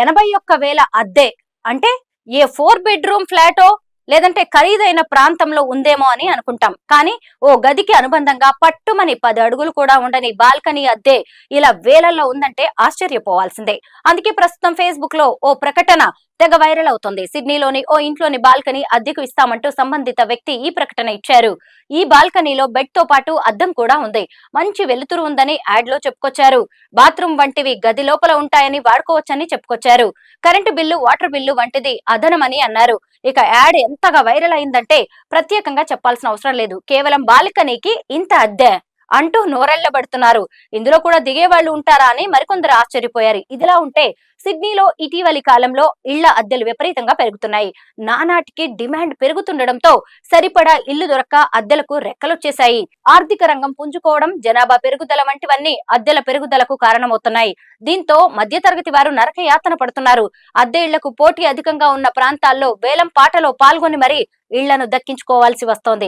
81,000 అద్దె అంటే ఏ 4 బెడ్రూమ్ ఫ్లాటో లేదంటే ఖరీదైన ప్రాంతంలో ఉందేమో అని అనుకుంటాం. కానీ ఓ గదికి అనుబంధంగా పట్టుమని 10 అడుగులు కూడా ఉండని బాల్కనీ అద్దె ఇలా వేలల్లో ఉందంటే ఆశ్చర్యపోవాల్సిందే. అందుకే ప్రస్తుతం ఫేస్బుక్ లో ఓ ప్రకటన తెగ వైరల్ అవుతుంది. సిడ్నీలోని ఓ ఇంట్లోని బాల్కనీ అద్దెకు ఇస్తామంటూ సంబంధిత వ్యక్తి ఈ ప్రకటన ఇచ్చారు. ఈ బాల్కనీలో బెడ్ తో పాటు అద్దం కూడా ఉంది. మంచి వెలుతురు ఉందని యాడ్ లో చెప్పుకొచ్చారు. బాత్రూమ్ వంటివి గది లోపల ఉంటాయని వాడుకోవచ్చని చెప్పుకొచ్చారు. కరెంటు బిల్లు, వాటర్ బిల్లు వంటిది అదనమని అన్నారు. ఇక యాడ్ ఎంతగా వైరల్ అయిందంటే ప్రత్యేకంగా చెప్పాల్సిన అవసరం లేదు. కేవలం బాల్కనీకి ఇంత అద్దె అంటూ నోరెళ్లబడుతున్నారు. ఇందులో కూడా దిగేవాళ్లు ఉంటారా అని మరికొందరు ఆశ్చర్యపోయారు. ఇదిలా ఉంటే సిడ్నీలో ఇటీవలి కాలంలో ఇళ్ల అద్దెలు విపరీతంగా పెరుగుతున్నాయి. నానాటికి డిమాండ్ పెరుగుతుండటంతో సరిపడా ఇల్లు దొరక్క అద్దెలకు రెక్కలొచ్చేశాయి. ఆర్థిక రంగం పుంజుకోవడం, జనాభా పెరుగుదల వంటివన్నీ అద్దెల పెరుగుదలకు కారణమవుతున్నాయి. దీంతో మధ్యతరగతి వారు నరక యాతన పడుతున్నారు. అద్దె ఇళ్లకు పోటీ అధికంగా ఉన్న ప్రాంతాల్లో వేలం పాటలో పాల్గొని మరీ ఇళ్లను దక్కించుకోవాల్సి వస్తోంది.